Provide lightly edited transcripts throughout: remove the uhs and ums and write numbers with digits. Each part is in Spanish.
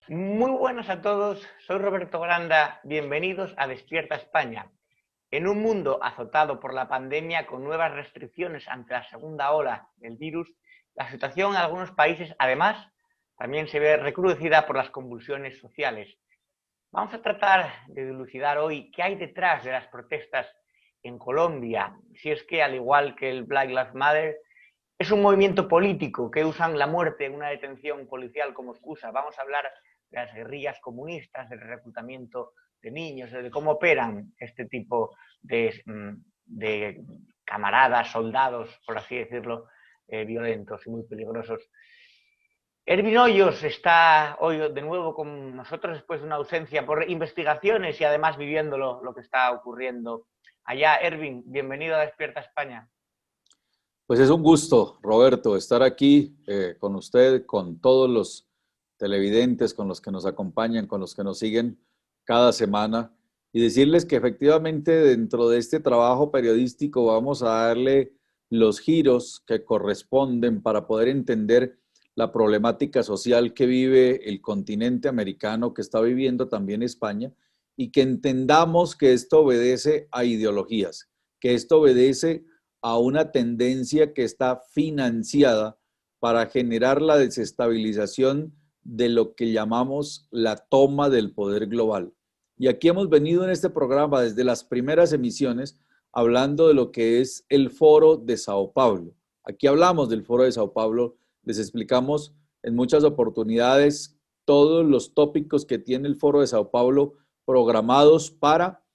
Muy buenas a todos, soy Roberto Granda, bienvenidos a Despierta España. En un mundo azotado por la pandemia con nuevas restricciones ante la segunda ola del virus, la situación en algunos países, además, también se ve recrudecida por las convulsiones sociales. Vamos a tratar de dilucidar hoy qué hay detrás de las protestas en Colombia, si es que, al igual que el Black Lives Matter, es un movimiento político que usan la muerte en una detención policial como excusa. Vamos a hablar de las guerrillas comunistas, del reclutamiento de niños, de cómo operan este tipo de camaradas, soldados, por así decirlo, violentos y muy peligrosos. Ervin Hoyos está hoy de nuevo con nosotros después de una ausencia por investigaciones y además viviendo lo que está ocurriendo allá. Ervin, bienvenido a Despierta España. Pues es un gusto, Roberto, estar aquí con usted, con todos los televidentes, con los que nos acompañan, con los que nos siguen cada semana y decirles que efectivamente dentro de este trabajo periodístico vamos a darle los giros que corresponden para poder entender la problemática social que vive el continente americano, que está viviendo también España, y que entendamos que esto obedece a ideologías, que esto obedece a una tendencia que está financiada para generar la desestabilización de lo que llamamos la toma del poder global. Y aquí hemos venido en este programa desde las primeras emisiones hablando de lo que es el Foro de Sao Paulo. Aquí hablamos del Foro de Sao Paulo, les explicamos en muchas oportunidades todos los tópicos que tiene el Foro de Sao Paulo programados para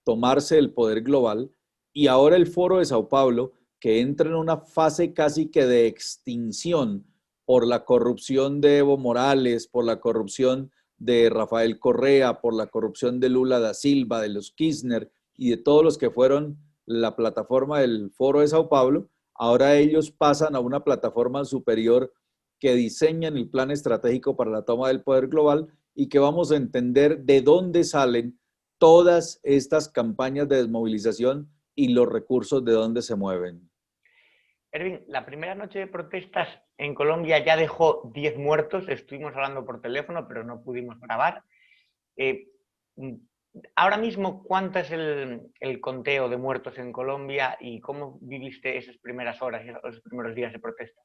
tomarse el poder global, y ahora el Foro de Sao Paulo, que entra en una fase casi que de extinción por la corrupción de Evo Morales, por la corrupción de Rafael Correa, por la corrupción de Lula da Silva, de los Kirchner y de todos los que fueron la plataforma del Foro de Sao Paulo. Ahora ellos pasan a una plataforma superior que diseñan el plan estratégico para la toma del poder global y que vamos a entender de dónde salen todas estas campañas de desmovilización y los recursos de dónde se mueven. Erwin, la primera noche de protestas en Colombia ya dejó 10 muertos. Estuvimos hablando por teléfono, pero no pudimos grabar. Eh, Ahora mismo, ¿cuánto es el conteo de muertos en Colombia y cómo viviste esas primeras horas, esos primeros días de protesta?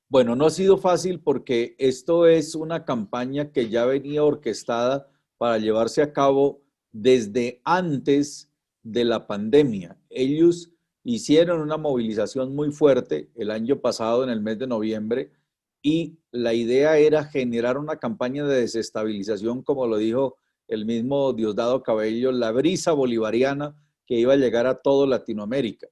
Bueno, no ha sido fácil porque esto es una campaña que ya venía orquestada para llevarse a cabo desde antes de la pandemia. Ellos hicieron una movilización muy fuerte el año pasado, en el mes de noviembre, y la idea era generar una campaña de desestabilización, como lo dijo el mismo Diosdado Cabello, la brisa bolivariana que iba a llegar a toda Latinoamérica.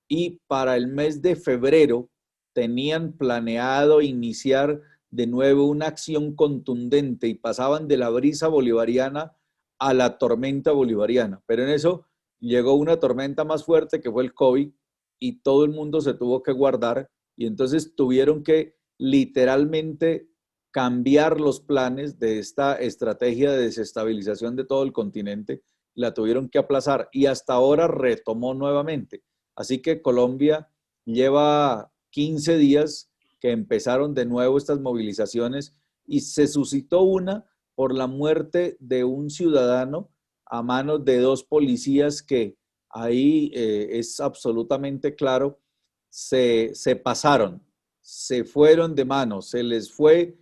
Y para el mes de febrero tenían planeado iniciar de nuevo una acción contundente y pasaban de la brisa bolivariana a la tormenta bolivariana. Pero en eso llegó una tormenta más fuerte que fue el COVID y todo el mundo se tuvo que guardar y entonces tuvieron que literalmente cambiar los planes de esta estrategia de desestabilización de todo el continente, la tuvieron que aplazar y hasta ahora retomó nuevamente. Así que Colombia lleva 15 días que empezaron de nuevo estas movilizaciones y se suscitó una por la muerte de un ciudadano a manos de dos policías que ahí es absolutamente claro, se pasaron, se fueron de mano, se les fue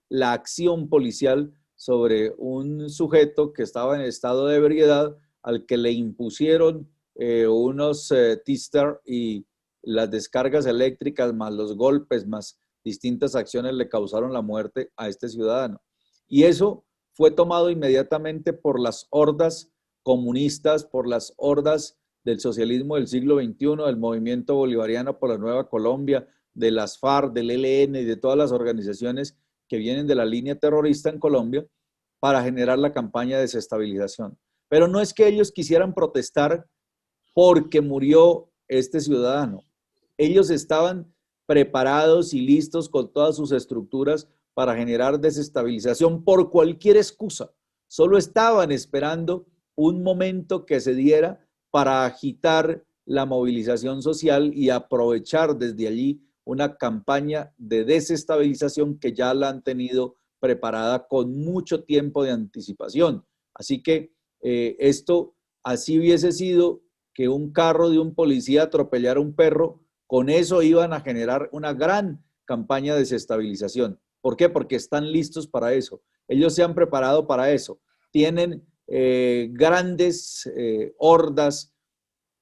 la acción policial sobre un sujeto que estaba en estado de ebriedad al que le impusieron unos T-Star y las descargas eléctricas más los golpes más distintas acciones le causaron la muerte a este ciudadano. Y eso fue tomado inmediatamente por las hordas comunistas, por las hordas del socialismo del siglo XXI, del movimiento bolivariano por la Nueva Colombia, de las FARC, del ELN y de todas las organizaciones que vienen de la línea terrorista en Colombia para generar la campaña de desestabilización. Pero no es que ellos quisieran protestar porque murió este ciudadano. Ellos estaban preparados y listos con todas sus estructuras para generar desestabilización por cualquier excusa. Solo estaban esperando un momento que se diera para agitar la movilización social y aprovechar desde allí una campaña de desestabilización que ya la han tenido preparada con mucho tiempo de anticipación. Así que esto, así hubiese sido que un carro de un policía atropellara a un perro, con eso iban a generar una gran campaña de desestabilización. ¿Por qué? Porque están listos para eso. Ellos se han preparado para eso. Tienen grandes hordas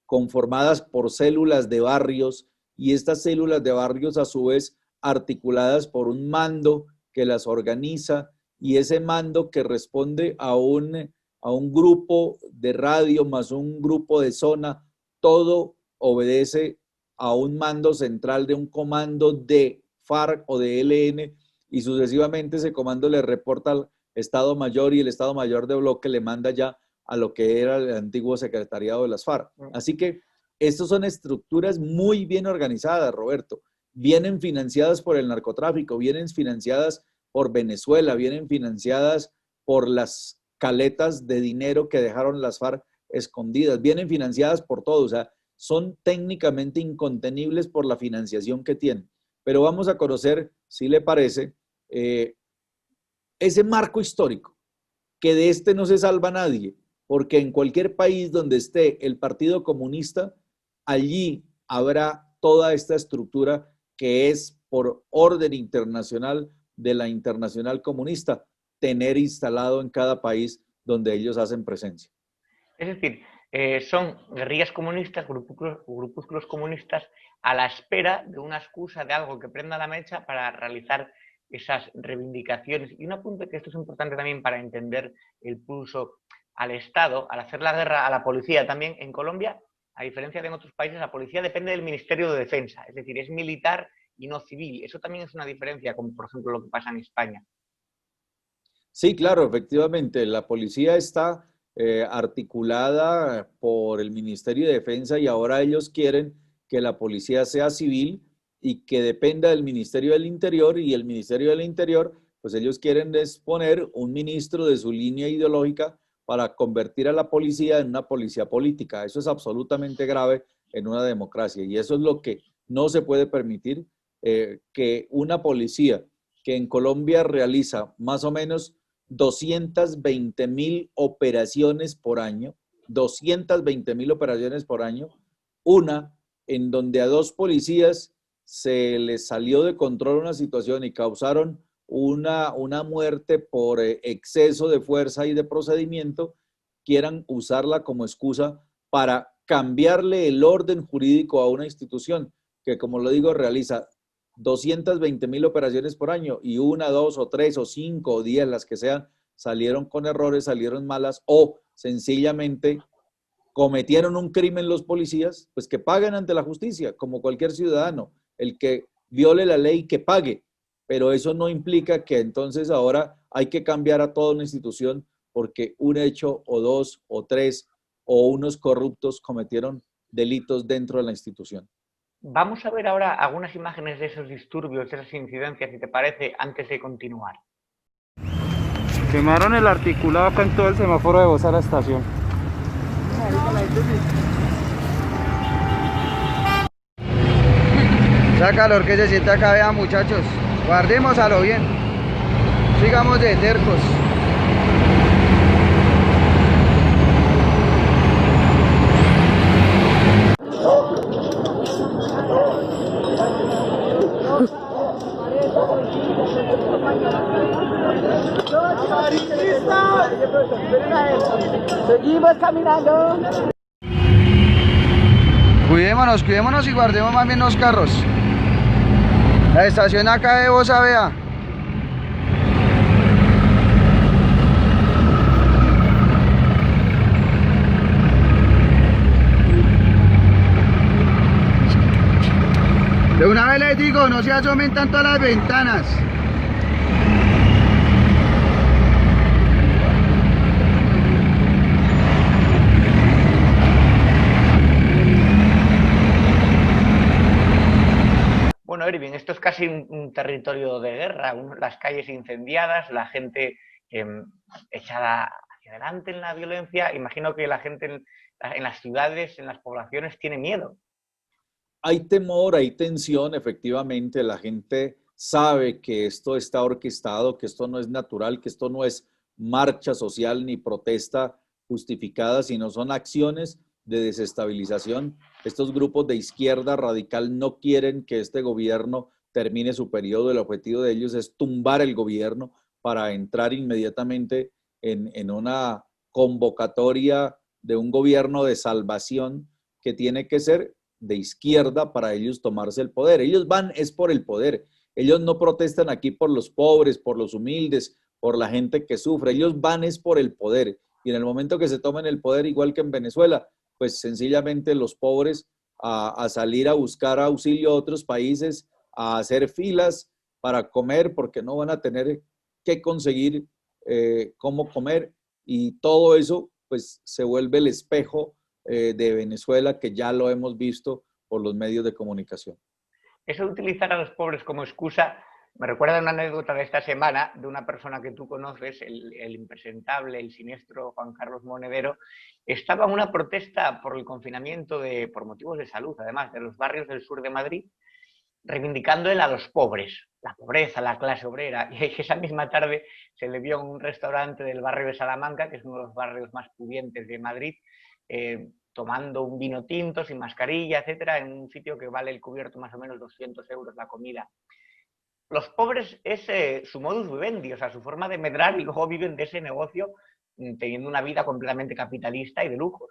conformadas por células de barrios, y estas células de barrios a su vez articuladas por un mando que las organiza, y ese mando que responde a un grupo de radio más un grupo de zona, todo obedece a un mando central de un comando de FARC o de ELN, y sucesivamente ese comando le reporta al Estado Mayor, y el Estado Mayor de bloque le manda ya a lo que era el antiguo secretariado de las FARC. Así que estas son estructuras muy bien organizadas, Roberto. Vienen financiadas por el narcotráfico, vienen financiadas por Venezuela, vienen financiadas por las caletas de dinero que dejaron las FARC escondidas, vienen financiadas por todo. O sea, son técnicamente incontenibles por la financiación que tienen. Pero vamos a conocer, si le parece, ese marco histórico, que de este no se salva nadie, porque en cualquier país donde esté el Partido Comunista, allí habrá toda esta estructura que es por orden internacional de la Internacional Comunista, tener instalado en cada país donde ellos hacen presencia. Es decir, son guerrillas comunistas, grupúsculos comunistas, a la espera de una excusa, de algo que prenda la mecha para realizar esas reivindicaciones. Y un apunte, que esto es importante también para entender el pulso al Estado, al hacer la guerra a la policía también en Colombia, a diferencia de en otros países, la policía depende del Ministerio de Defensa, es decir, es militar y no civil. Eso también es una diferencia con, por ejemplo, lo que pasa en España. Sí, claro, efectivamente, la policía está articulada por el Ministerio de Defensa, y ahora ellos quieren que la policía sea civil y que dependa del Ministerio del Interior, y el Ministerio del Interior, pues ellos quieren poner un ministro de su línea ideológica para convertir a la policía en una policía política. Eso es absolutamente grave en una democracia, y eso es lo que no se puede permitir, que una policía que en Colombia realiza más o menos 220.000 operaciones por año, 220.000 operaciones por año, una en donde a 2 policías se les salió de control una situación y causaron una muerte por exceso de fuerza y de procedimiento, quieran usarla como excusa para cambiarle el orden jurídico a una institución que, como lo digo, realiza 220.000 operaciones por año, y 1, 2 o 3 o 5 o 10, las que sean, salieron con errores, salieron malas, o sencillamente cometieron un crimen los policías, pues que paguen ante la justicia, como cualquier ciudadano. El que viole la ley, que pague. Pero eso no implica que entonces ahora hay que cambiar a toda una institución porque un hecho o 2 o 3 o unos corruptos cometieron delitos dentro de la institución. Vamos a ver ahora algunas imágenes de esos disturbios, de esas incidencias, si te parece, antes de continuar. Quemaron el articulado acá en todo el semáforo de voz a la estación. Esa calor que se siente acá, vean, muchachos. Guardemos a lo bien. Sigamos de tercos. Seguimos caminando. Cuidémonos y guardemos más bien los carros. La estación acá de Bosa, vea. De una vez les digo, no se asomen tanto a las ventanas. Bueno, Irving, esto es casi un territorio de guerra, las calles incendiadas, la gente echada hacia adelante en la violencia. Imagino que la gente en las ciudades, en las poblaciones, tiene miedo. hay temor, hay tensión, efectivamente, la gente sabe que esto está orquestado, que esto no es natural, que esto no es marcha social ni protesta justificada, sino son acciones de desestabilización. Estos grupos de izquierda radical no quieren que este gobierno termine su periodo. El objetivo de ellos es tumbar el gobierno para entrar inmediatamente en una convocatoria de un gobierno de salvación que tiene que ser de izquierda para ellos tomarse el poder. Ellos van es por el poder. Ellos no protestan aquí por los pobres, por los humildes, por la gente que sufre. Ellos van es por el poder. Y en el momento que se tomen el poder, igual que en Venezuela, pues sencillamente los pobres a salir a buscar auxilio a otros países, a hacer filas para comer porque no van a tener que conseguir cómo comer. Y todo eso pues se vuelve el espejo de Venezuela, que ya lo hemos visto por los medios de comunicación. Eso de utilizar a los pobres como excusa me recuerda una anécdota de esta semana de una persona que tú conoces, el impresentable, el siniestro Juan Carlos Monedero. Estaba en una protesta por el confinamiento por motivos de salud, además, de los barrios del sur de Madrid, reivindicando él a los pobres, la pobreza, la clase obrera. Y esa misma tarde se le vio en un restaurante del barrio de Salamanca, que es uno de los barrios más pudientes de Madrid, tomando un vino tinto, sin mascarilla, etcétera, en un sitio que vale el cubierto más o menos 200 euros la comida. Los pobres es su modus vivendi, o sea, su forma de medrar, y luego viven de ese negocio teniendo una vida completamente capitalista y de lujos.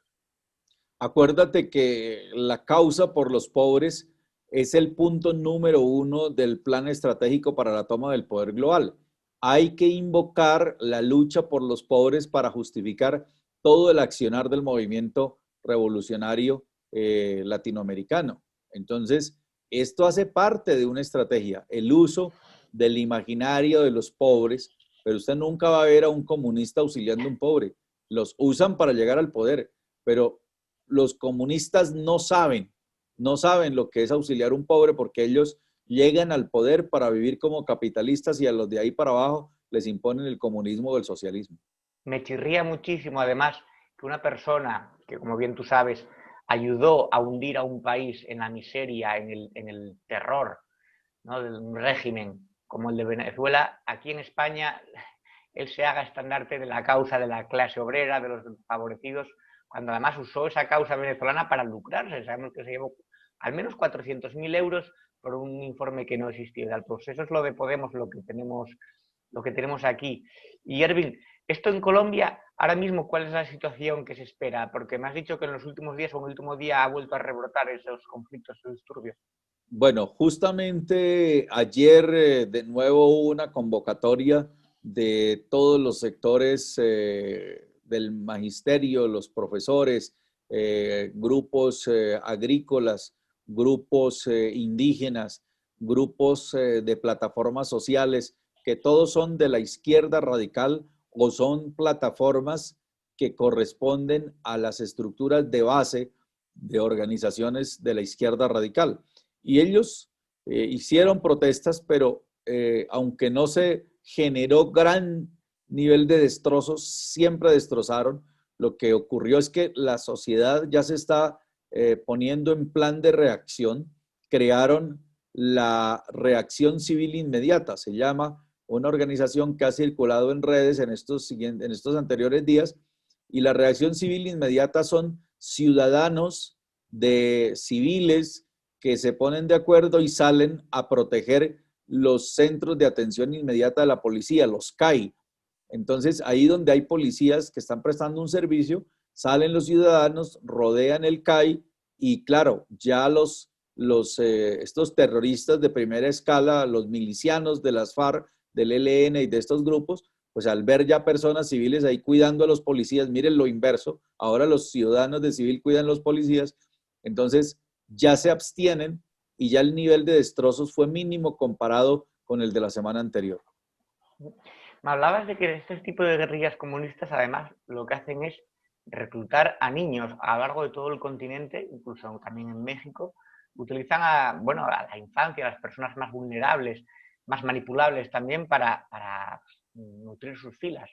Acuérdate que la causa por los pobres es el punto número 1 del plan estratégico para la toma del poder global. Hay que invocar la lucha por los pobres para justificar todo el accionar del movimiento revolucionario latinoamericano. Entonces, esto hace parte de una estrategia, el uso del imaginario de los pobres, pero usted nunca va a ver a un comunista auxiliando a un pobre. Los usan para llegar al poder, pero los comunistas no saben lo que es auxiliar a un pobre, porque ellos llegan al poder para vivir como capitalistas y a los de ahí para abajo les imponen el comunismo o el socialismo. Me chirría muchísimo, además, que una persona que, como bien tú sabes, ayudó a hundir a un país en la miseria, en el terror, ¿no?, de un régimen como el de Venezuela, aquí en España él se haga estandarte de la causa de la clase obrera, de los favorecidos, cuando además usó esa causa venezolana para lucrarse. Sabemos que se llevó al menos 400.000 euros por un informe que no existió. Pues eso es lo de Podemos, lo que tenemos aquí. Y Ervin, esto en Colombia, ahora mismo, ¿cuál es la situación que se espera? Porque me has dicho que en los últimos días o en el último día ha vuelto a rebrotar esos conflictos, esos disturbios. Bueno, justamente ayer de nuevo hubo una convocatoria de todos los sectores del magisterio, los profesores, grupos agrícolas, grupos indígenas, grupos de plataformas sociales, que todos son de la izquierda radical o son plataformas que corresponden a las estructuras de base de organizaciones de la izquierda radical. Y ellos hicieron protestas, pero aunque no se generó gran nivel de destrozos, siempre destrozaron. Lo que ocurrió es que la sociedad ya se está poniendo en plan de reacción. Crearon la Reacción Civil Inmediata, se llama, una organización que ha circulado en redes en estos anteriores días, y la Reacción Civil Inmediata son ciudadanos de civiles que se ponen de acuerdo y salen a proteger los centros de atención inmediata de la policía, los CAI. Entonces, ahí donde hay policías que están prestando un servicio, salen los ciudadanos, rodean el CAI y claro, ya estos terroristas de primera escala, los milicianos de las FARC, del ELN y de estos grupos, pues al ver ya personas civiles ahí cuidando a los policías, miren lo inverso, ahora los ciudadanos de civil cuidan a los policías, entonces ya se abstienen y ya el nivel de destrozos fue mínimo comparado con el de la semana anterior. Me hablabas de que este tipo de guerrillas comunistas, además, lo que hacen es reclutar a niños a lo largo de todo el continente, incluso también en México. Utilizan a la infancia, a las personas más vulnerables, más manipulables también para nutrir sus filas.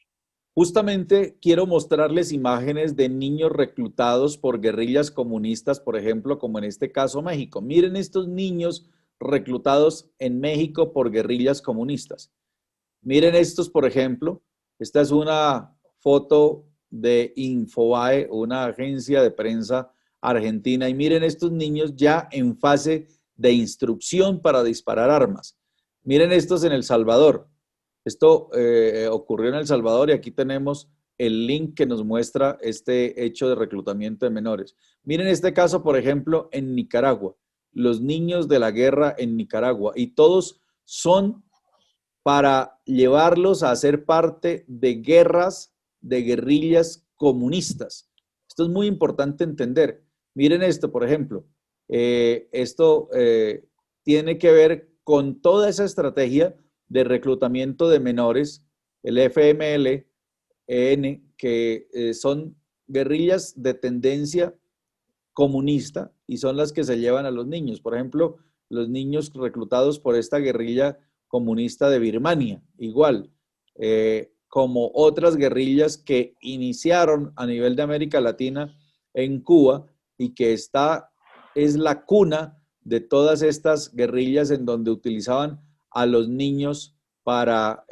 Justamente quiero mostrarles imágenes de niños reclutados por guerrillas comunistas, por ejemplo, como en este caso México. Miren estos niños reclutados en México por guerrillas comunistas. Miren estos, por ejemplo. Esta es una foto de Infobae, una agencia de prensa argentina. Y miren estos niños ya en fase de instrucción para disparar armas. Miren estos en El Salvador. Esto ocurrió en El Salvador y aquí tenemos el link que nos muestra este hecho de reclutamiento de menores. Miren este caso, por ejemplo, en Nicaragua. Los niños de la guerra en Nicaragua. Y todos son para llevarlos a ser parte de guerras, de guerrillas comunistas. Esto es muy importante entender. Miren esto, por ejemplo. Esto tiene que ver con toda esa estrategia de reclutamiento de menores, el FMLN, que son guerrillas de tendencia comunista y son las que se llevan a los niños. Por ejemplo, los niños reclutados por esta guerrilla comunista de Birmania, igual, como otras guerrillas que iniciaron a nivel de América Latina en Cuba y que esta es la cuna de todas estas guerrillas en donde utilizaban a los niños para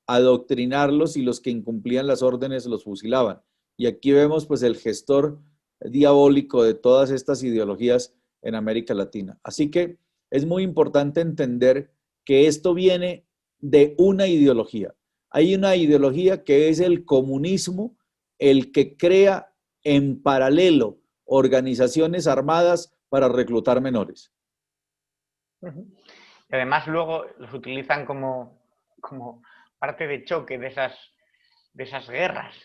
adoctrinarlos y los que incumplían las órdenes los fusilaban. Y aquí vemos pues el gestor diabólico de todas estas ideologías en América Latina. Así que es muy importante entender que esto viene de una ideología. Hay una ideología que es el comunismo, el que crea en paralelo organizaciones armadas para reclutar menores. Y además luego los utilizan como parte de choque de esas guerras.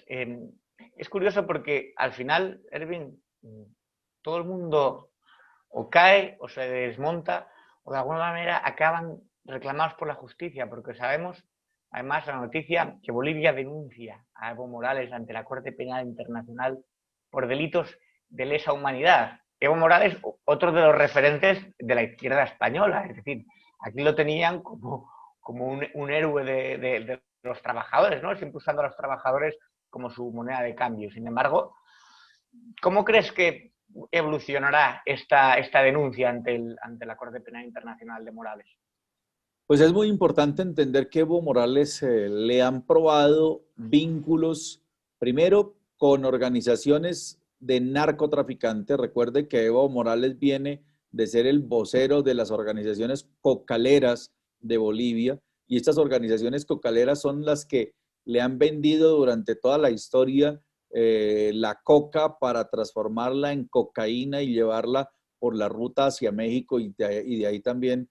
Es curioso porque al final, Erwin, todo el mundo o cae o se desmonta o de alguna manera acaban reclamados por la justicia, porque sabemos, además, la noticia que Bolivia denuncia a Evo Morales ante la Corte Penal Internacional por delitos de lesa humanidad. Evo Morales, otro de los referentes de la izquierda española, es decir, aquí lo tenían como un héroe de los trabajadores, ¿no? Siempre usando a los trabajadores como su moneda de cambio. Sin embargo, ¿cómo crees que evolucionará esta denuncia ante la Corte Penal Internacional de Morales? Pues es muy importante entender que Evo Morales le han probado vínculos, primero con organizaciones de narcotraficantes. Recuerde que Evo Morales viene de ser el vocero de las organizaciones cocaleras de Bolivia y estas organizaciones cocaleras son las que le han vendido durante toda la historia la coca para transformarla en cocaína y llevarla por la ruta hacia México y de ahí también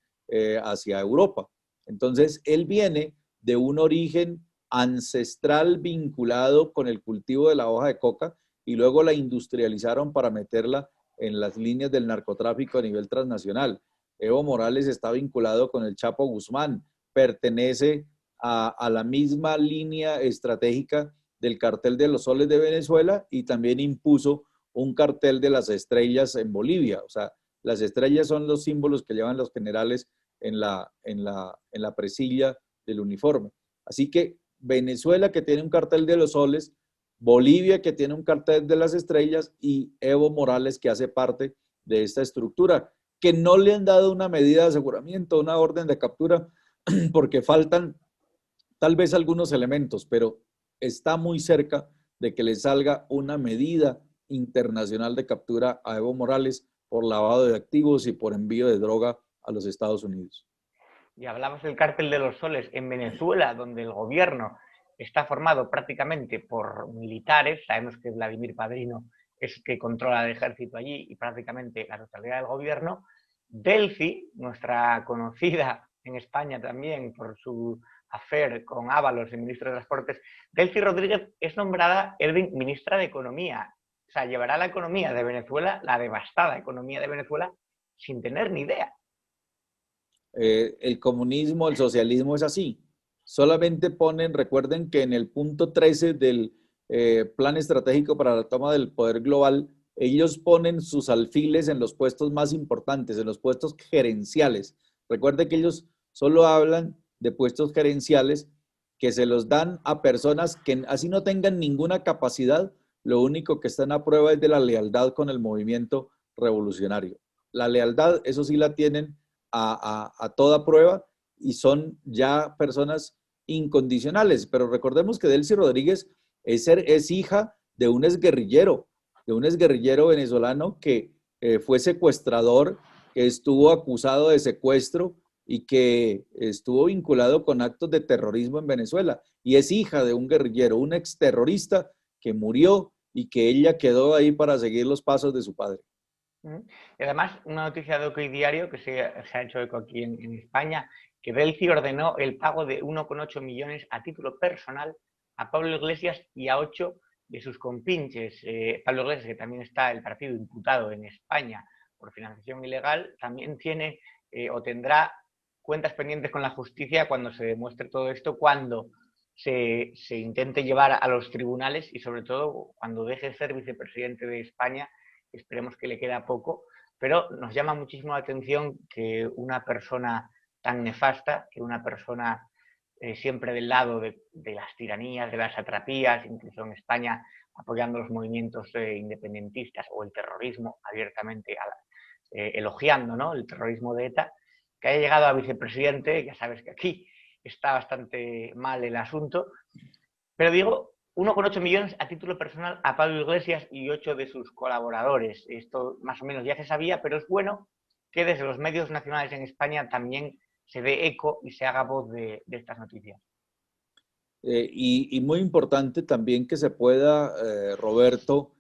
hacia Europa. Entonces, él viene de un origen ancestral vinculado con el cultivo de la hoja de coca y luego la industrializaron para meterla en las líneas del narcotráfico a nivel transnacional. Evo Morales está vinculado con el Chapo Guzmán, pertenece a la misma línea estratégica del cartel de los soles de Venezuela y también impuso un cartel de las estrellas en Bolivia. O sea, las estrellas son los símbolos que llevan los generales en la presilla del uniforme. Así que Venezuela, que tiene un cartel de los soles, Bolivia, que tiene un cartel de las estrellas, y Evo Morales, que hace parte de esta estructura, que no le han dado una medida de aseguramiento, una orden de captura, porque faltan tal vez algunos elementos, pero está muy cerca de que le salga una medida internacional de captura a Evo Morales por lavado de activos y por envío de droga a los Estados Unidos. Y hablamos del cártel de los soles en Venezuela, donde el gobierno está formado prácticamente por militares. Sabemos que Vladimir Padrino es que controla el ejército allí y prácticamente la totalidad del gobierno. Delcy, nuestra conocida en España también por su affair con Ábalos, el ministro de Transportes, Delcy Rodríguez es nombrada, Erwin, ministra de Economía. O sea, llevará la economía de Venezuela, la devastada economía de Venezuela, sin tener ni idea. El comunismo, el socialismo es así. Solamente ponen, recuerden que en el punto 13 del Plan Estratégico para la Toma del Poder Global, ellos ponen sus alfiles en los puestos más importantes, en los puestos gerenciales. Recuerden que ellos solo hablan de puestos gerenciales que se los dan a personas que así no tengan ninguna capacidad, lo único que están a prueba es de la lealtad con el movimiento revolucionario. La lealtad, eso sí la tienen a toda prueba y son ya personas incondicionales. Pero recordemos que Delcy Rodríguez es hija de un exguerrillero venezolano que fue secuestrador, que estuvo acusado de secuestro y que estuvo vinculado con actos de terrorismo en Venezuela. Y es hija de un guerrillero, un exterrorista que murió y que ella quedó ahí para seguir los pasos de su padre. Y además, una noticia de OK Diario que se ha hecho eco aquí en España, que Delcy ordenó el pago de 1,8 millones a título personal a Pablo Iglesias y a 8 de sus compinches. Pablo Iglesias, que también está el partido imputado en España por financiación ilegal, también tiene o tendrá cuentas pendientes con la justicia cuando se demuestre todo esto, cuando se intente llevar a los tribunales y sobre todo cuando deje de ser vicepresidente de España. Esperemos que le queda poco, pero nos llama muchísimo la atención que una persona tan nefasta, que una persona siempre del lado de las tiranías, de las satrapías, incluso en España apoyando los movimientos independentistas o el terrorismo abiertamente, elogiando, ¿no?, el terrorismo de ETA, que haya llegado a vicepresidente. Ya sabes que aquí está bastante mal el asunto, pero digo, 1,8 millones a título personal a Pablo Iglesias y 8 de sus colaboradores. Esto más o menos ya se sabía, pero es bueno que desde los medios nacionales en España también se dé eco y se haga voz de estas noticias. Y muy importante también que se pueda, Roberto,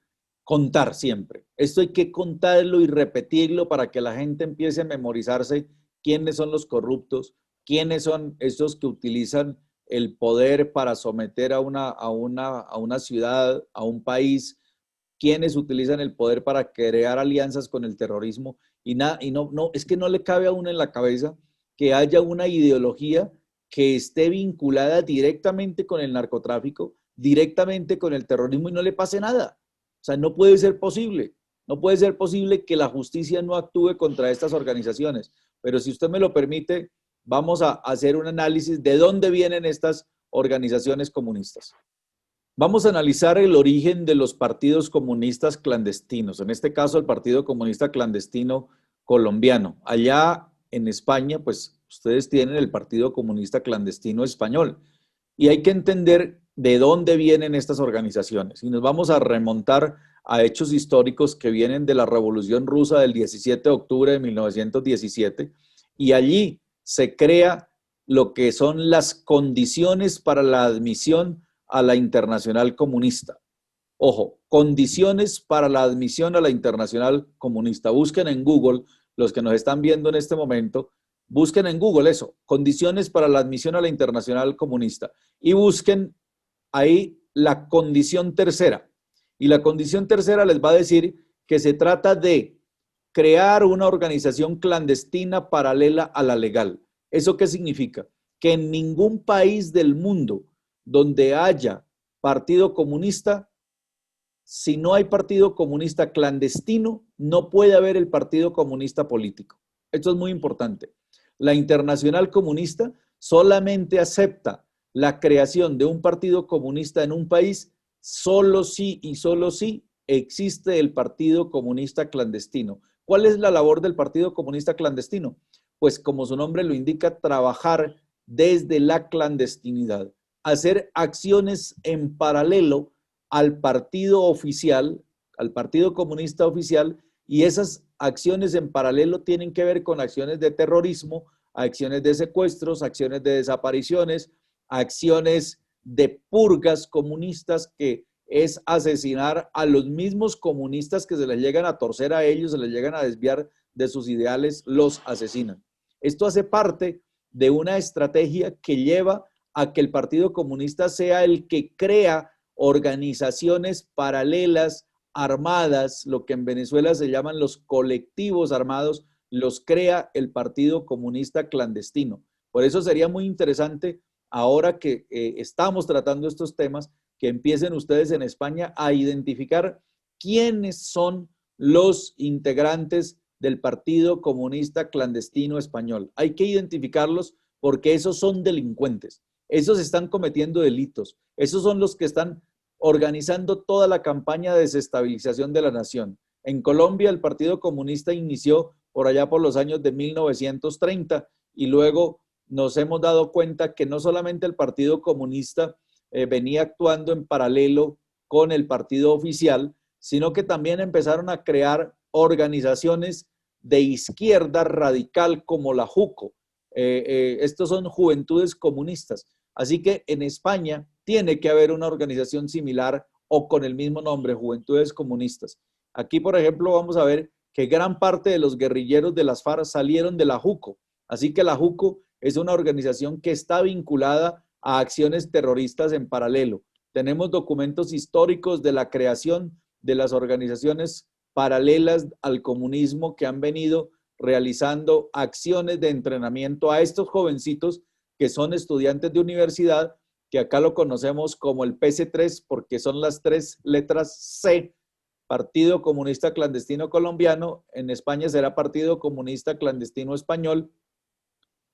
contar siempre. Esto hay que contarlo y repetirlo para que la gente empiece a memorizarse quiénes son los corruptos, quiénes son esos que utilizan el poder para someter a una ciudad, a un país, quienes utilizan el poder para crear alianzas con el terrorismo. Es que no le cabe a uno en la cabeza que haya una ideología que esté vinculada directamente con el narcotráfico, directamente con el terrorismo y no le pase nada. O sea, no puede ser posible. No puede ser posible que la justicia no actúe contra estas organizaciones. Pero si usted me lo permite, vamos a hacer un análisis de dónde vienen estas organizaciones comunistas. Vamos a analizar el origen de los partidos comunistas clandestinos, en este caso el Partido Comunista Clandestino Colombiano. Allá en España, pues ustedes tienen el Partido Comunista Clandestino Español y hay que entender de dónde vienen estas organizaciones. Y nos vamos a remontar a hechos históricos que vienen de la Revolución Rusa del 17 de octubre de 1917 y allí se crea lo que son las condiciones para la admisión a la Internacional Comunista. Ojo, condiciones para la admisión a la Internacional Comunista. Busquen en Google, los que nos están viendo en este momento, busquen en Google eso, condiciones para la admisión a la Internacional Comunista. Y busquen ahí la condición tercera. Y la condición tercera les va a decir que se trata de crear una organización clandestina paralela a la legal. ¿Eso qué significa? Que en ningún país del mundo donde haya partido comunista, si no hay partido comunista clandestino, no puede haber el partido comunista político. Esto es muy importante. La Internacional Comunista solamente acepta la creación de un partido comunista en un país solo si y solo si existe el Partido Comunista Clandestino. ¿Cuál es la labor del Partido Comunista Clandestino? Pues como su nombre lo indica, trabajar desde la clandestinidad, hacer acciones en paralelo al partido oficial, al Partido Comunista Oficial, y esas acciones en paralelo tienen que ver con acciones de terrorismo, acciones de secuestros, acciones de desapariciones, acciones de purgas comunistas, que es asesinar a los mismos comunistas que se les llegan a torcer a ellos, se les llegan a desviar de sus ideales, los asesinan. Esto hace parte de una estrategia que lleva a que el Partido Comunista sea el que crea organizaciones paralelas, armadas, lo que en Venezuela se llaman los colectivos armados, los crea el Partido Comunista Clandestino. Por eso sería muy interesante, ahora que estamos tratando estos temas, que empiecen ustedes en España a identificar quiénes son los integrantes del Partido Comunista Clandestino Español. Hay que identificarlos porque esos son delincuentes. esos están cometiendo delitos. Esos son los que están organizando toda la campaña de desestabilización de la nación. En Colombia, el Partido Comunista inició por allá por los años de 1930 y luego nos hemos dado cuenta que no solamente el Partido Comunista venía actuando en paralelo con el partido oficial, sino que también empezaron a crear organizaciones de izquierda radical como la JUCO. Estos son juventudes comunistas. Así que en España tiene que haber una organización similar o con el mismo nombre, Juventudes Comunistas. Aquí, por ejemplo, vamos a ver que gran parte de los guerrilleros de las FARC salieron de la JUCO. Así que la JUCO es una organización que está vinculada a acciones terroristas en paralelo. Tenemos documentos históricos de la creación de las organizaciones paralelas al comunismo que han venido realizando acciones de entrenamiento a estos jovencitos que son estudiantes de universidad, que acá lo conocemos como el PC3 porque son las 3 letras C, Partido Comunista Clandestino Colombiano, en España será Partido Comunista Clandestino Español,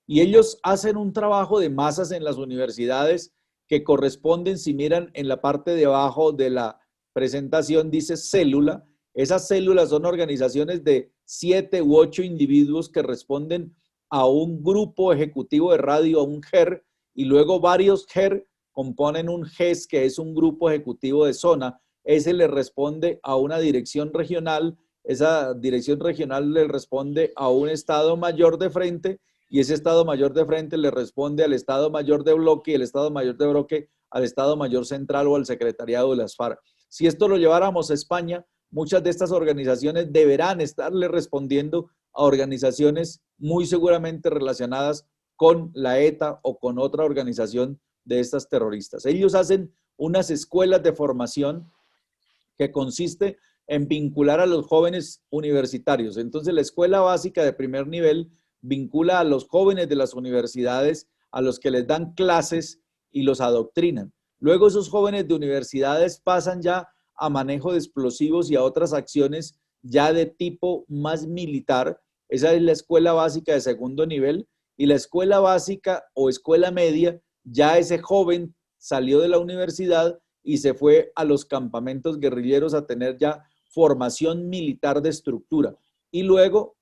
y ellos hacen un trabajo de masas en las universidades que corresponden, si miran en la parte de abajo de la presentación dice célula. Esas células son organizaciones de 7 u 8 individuos que responden a un grupo ejecutivo de radio, a un GER, y luego varios GER componen un GES, que es un grupo ejecutivo de zona. Ese le responde a una dirección regional, esa dirección regional le responde a un Estado Mayor de Frente, y ese Estado Mayor de Frente le responde al Estado Mayor de Bloque, y el Estado Mayor de Bloque al Estado Mayor Central o al Secretariado de las FARC. Si esto lo lleváramos a España, muchas de estas organizaciones deberán estarle respondiendo a organizaciones muy seguramente relacionadas con la ETA o con otra organización de estas terroristas. Ellos hacen unas escuelas de formación que consiste en vincular a los jóvenes universitarios. Entonces, la escuela básica de primer nivel vincula a los jóvenes de las universidades, a los que les dan clases y los adoctrinan. Luego esos jóvenes de universidades pasan ya a manejo de explosivos y a otras acciones ya de tipo más militar. Esa es la escuela básica de segundo nivel, y la escuela básica o escuela media, ya ese joven salió de la universidad y se fue a los campamentos guerrilleros a tener ya formación militar de estructura. Y luego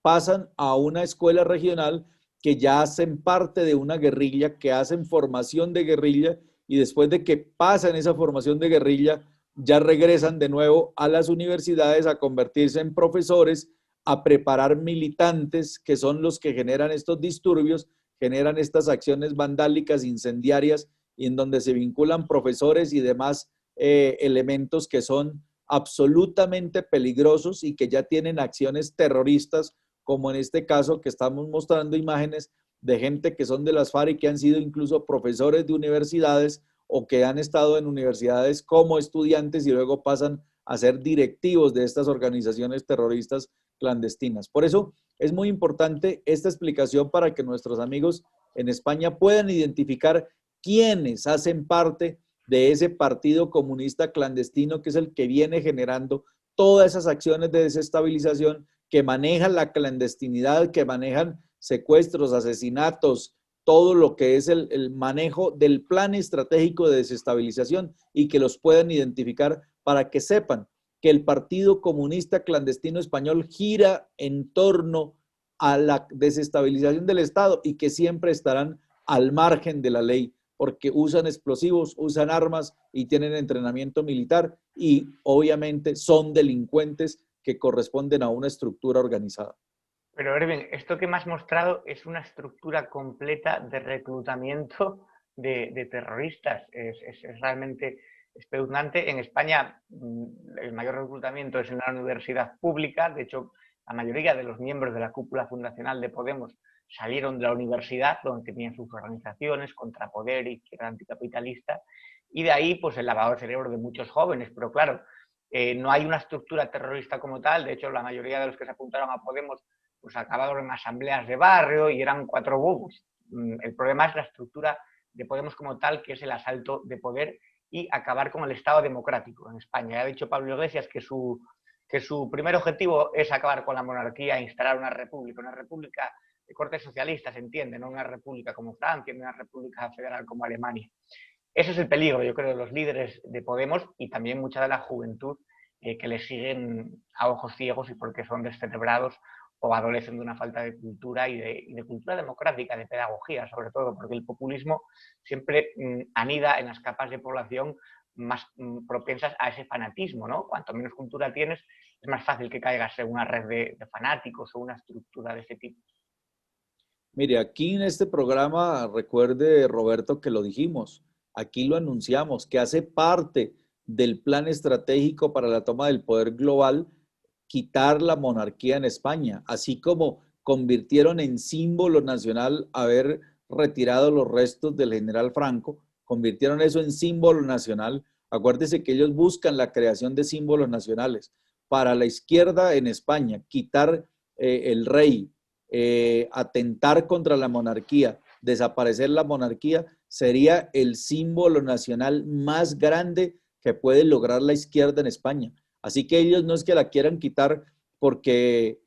pasan a una escuela regional que ya hacen parte de una guerrilla, que hacen formación de guerrilla, y después de que pasan esa formación de guerrilla, ya regresan de nuevo a las universidades a convertirse en profesores, a preparar militantes que son los que generan estos disturbios, generan estas acciones vandálicas, incendiarias, y en donde se vinculan profesores y demás elementos que son absolutamente peligrosos y que ya tienen acciones terroristas, como en este caso que estamos mostrando imágenes de gente que son de las FARC y que han sido incluso profesores de universidades o que han estado en universidades como estudiantes y luego pasan a ser directivos de estas organizaciones terroristas clandestinas. Por eso es muy importante esta explicación para que nuestros amigos en España puedan identificar quiénes hacen parte de ese partido comunista clandestino que es el que viene generando todas esas acciones de desestabilización, que manejan la clandestinidad, que manejan secuestros, asesinatos, todo lo que es el manejo del plan estratégico de desestabilización, y que los puedan identificar para que sepan que el Partido Comunista Clandestino Español gira en torno a la desestabilización del Estado y que siempre estarán al margen de la ley, porque usan explosivos, usan armas y tienen entrenamiento militar, y obviamente son delincuentes que corresponden a una estructura organizada. Pero Erwin, esto que me has mostrado es una estructura completa de reclutamiento de terroristas. Es realmente espeluznante. En España el mayor reclutamiento es en la universidad pública. De hecho, la mayoría de los miembros de la cúpula fundacional de Podemos salieron de la universidad, donde tenían sus organizaciones contra poder, izquierda anticapitalista, y de ahí pues el lavado de cerebro de muchos jóvenes. Pero claro, no hay una estructura terrorista como tal. De hecho, la mayoría de los que se apuntaron a Podemos pues acabaron en asambleas de barrio y eran 4 bobos. El problema es la estructura de Podemos como tal, que es el asalto de poder y acabar con el Estado democrático en España. Ya ha dicho Pablo Iglesias que su primer objetivo es acabar con la monarquía e instalar una república de corte socialista, se entiende, no una república como Francia, ni una república federal como Alemania. Ese es el peligro, yo creo, de los líderes de Podemos y también mucha de la juventud que les siguen a ojos ciegos y porque son descerebrados o adolecen de una falta de cultura y de cultura democrática, de pedagogía, sobre todo, porque el populismo siempre anida en las capas de población más propensas a ese fanatismo, ¿no? Cuanto menos cultura tienes, es más fácil que caigas en una red de fanáticos o una estructura de ese tipo. Mire, aquí en este programa, recuerde, Roberto, que lo dijimos, aquí lo anunciamos, que hace parte del plan estratégico para la toma del poder global quitar la monarquía en España, así como convirtieron en símbolo nacional haber retirado los restos del general Franco, convirtieron eso en símbolo nacional. Acuérdese que ellos buscan la creación de símbolos nacionales. Para la izquierda en España, quitar el rey, atentar contra la monarquía, desaparecer la monarquía, sería el símbolo nacional más grande que puede lograr la izquierda en España. Así que ellos no es que la quieran quitar porque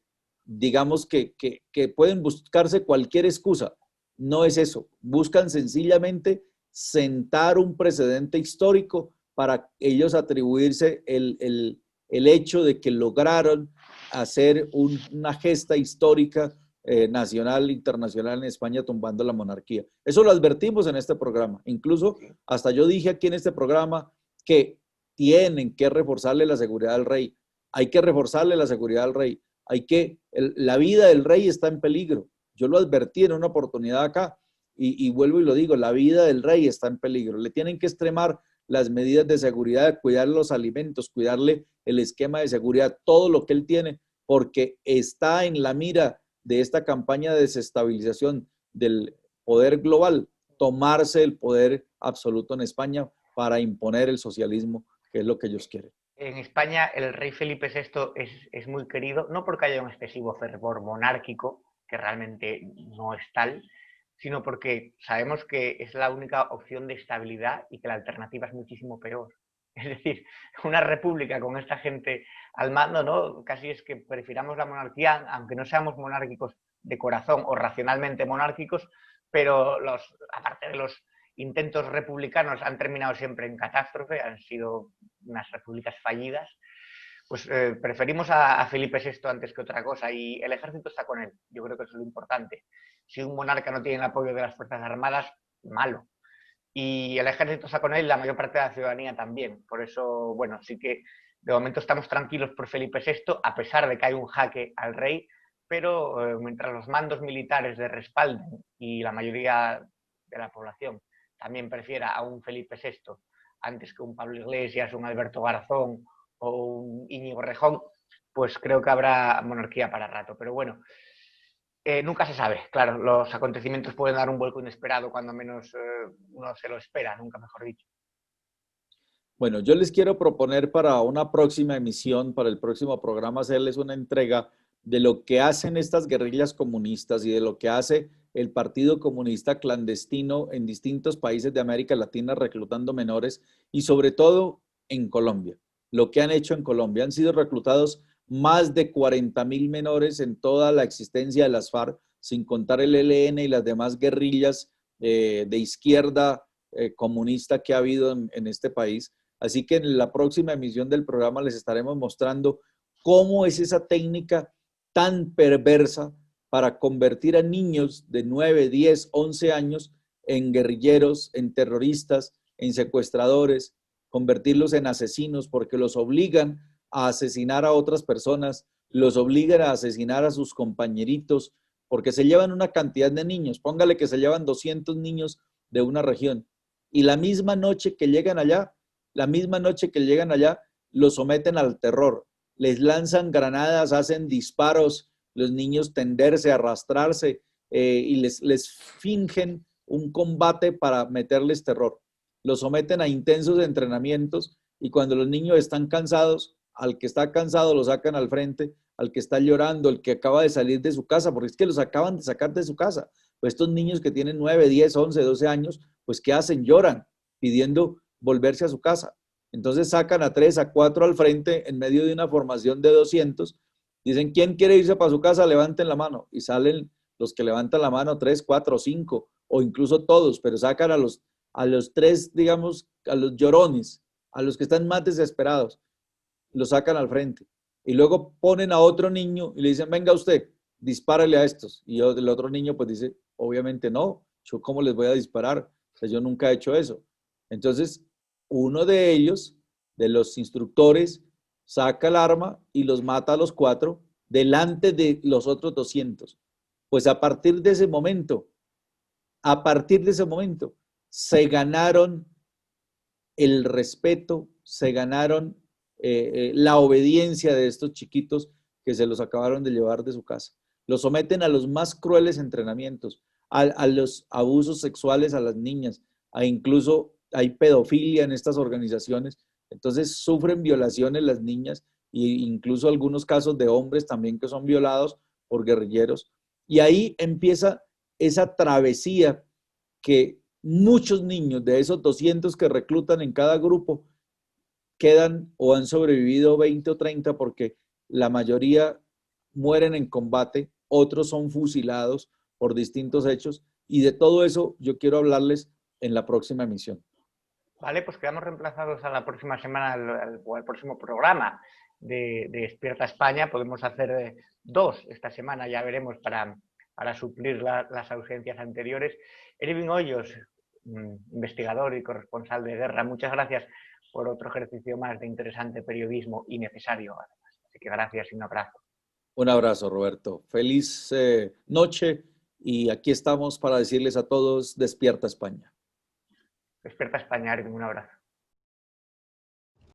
digamos que pueden buscarse cualquier excusa. No es eso. Buscan sencillamente sentar un precedente histórico para ellos atribuirse el hecho de que lograron hacer una gesta histórica nacional, internacional en España tumbando la monarquía. Eso lo advertimos en este programa. Incluso hasta yo dije aquí en este programa que tienen que reforzarle la seguridad al rey. Hay que reforzarle la seguridad al rey. La vida del rey está en peligro. Yo lo advertí en una oportunidad acá y vuelvo y lo digo, la vida del rey está en peligro. Le tienen que extremar las medidas de seguridad, cuidar los alimentos, cuidarle el esquema de seguridad, todo lo que él tiene, porque está en la mira de esta campaña de desestabilización del poder global, tomarse el poder absoluto en España para imponer el socialismo, que es lo que ellos quieren. En España el rey Felipe VI es muy querido, no porque haya un excesivo fervor monárquico, que realmente no es tal, sino porque sabemos que es la única opción de estabilidad y que la alternativa es muchísimo peor. Es decir, una república con esta gente al mando, ¿no? Casi es que prefiramos la monarquía, aunque no seamos monárquicos de corazón o racionalmente monárquicos, pero aparte de los intentos republicanos han terminado siempre en catástrofe, han sido unas repúblicas fallidas, pues preferimos a Felipe VI antes que otra cosa y el ejército está con él, yo creo que eso es lo importante. Si un monarca no tiene el apoyo de las Fuerzas Armadas, malo. Y el ejército está con él, la mayor parte de la ciudadanía también. Por eso, bueno, sí que de momento estamos tranquilos por Felipe VI, a pesar de que hay un jaque al rey, pero mientras los mandos militares le respalden y la mayoría de la población también prefiera a un Felipe VI antes que un Pablo Iglesias, un Alberto Garzón o un Íñigo Rejón, pues creo que habrá monarquía para rato. Pero bueno, nunca se sabe. Claro, los acontecimientos pueden dar un vuelco inesperado cuando menos uno se lo espera, nunca mejor dicho. Bueno, yo les quiero proponer para una próxima emisión, para el próximo programa, hacerles una entrega de lo que hacen estas guerrillas comunistas y de lo que hace el Partido Comunista clandestino en distintos países de América Latina reclutando menores y sobre todo en Colombia. Lo que han hecho en Colombia, han sido reclutados más de 40.000 menores en toda la existencia de las FARC, sin contar el ELN y las demás guerrillas de izquierda comunista que ha habido en este país. Así que en la próxima emisión del programa les estaremos mostrando cómo es esa técnica tan perversa para convertir a niños de 9, 10, 11 años en guerrilleros, en terroristas, en secuestradores, convertirlos en asesinos porque los obligan a asesinar a otras personas, los obligan a asesinar a sus compañeritos porque se llevan una cantidad de niños. Póngale que se llevan 200 niños de una región y la misma noche que llegan allá, los someten al terror, les lanzan granadas, hacen disparos, los niños tenderse, arrastrarse y les fingen un combate para meterles terror. Los someten a intensos entrenamientos y cuando los niños están cansados, al que está cansado lo sacan al frente, al que está llorando, el que acaba de salir de su casa, porque es que los acaban de sacar de su casa. Pues estos niños que tienen 9, 10, 11, 12 años, pues ¿qué hacen? Lloran pidiendo volverse a su casa. Entonces sacan a 3, a 4 al frente en medio de una formación de 200. Dicen, ¿quién quiere irse para su casa? Levanten la mano. Y salen los que levantan la mano, 3, 4, 5, o incluso todos, pero sacan a los 3, digamos, a los llorones, a los que están más desesperados, los sacan al frente. Y luego ponen a otro niño y le dicen, venga usted, dispárale a estos. Y el otro niño pues dice, obviamente no, yo cómo les voy a disparar, o sea, yo nunca he hecho eso. Entonces, uno de ellos, de los instructores, saca el arma y los mata a los 4 delante de los otros 200. Pues a partir de ese momento, se ganaron el respeto, se ganaron la obediencia de estos chiquitos que se los acabaron de llevar de su casa. Los someten a los más crueles entrenamientos, a los abusos sexuales a las niñas, incluso hay pedofilia en estas organizaciones, entonces sufren violaciones las niñas e incluso algunos casos de hombres también que son violados por guerrilleros. Y ahí empieza esa travesía que muchos niños de esos 200 que reclutan en cada grupo quedan o han sobrevivido 20 o 30 porque la mayoría mueren en combate, otros son fusilados por distintos hechos y de todo eso yo quiero hablarles en la próxima emisión. Vale, pues quedamos reemplazados a la próxima semana o al próximo programa de Despierta España. Podemos hacer 2 esta semana, ya veremos, para suplir las ausencias anteriores. Erwin Hoyos, investigador y corresponsal de guerra, muchas gracias por otro ejercicio más de interesante periodismo y necesario, además. Así que gracias y un abrazo. Un abrazo, Roberto. Feliz noche y aquí estamos para decirles a todos, Despierta España. Despierta España, Erwin, un abrazo.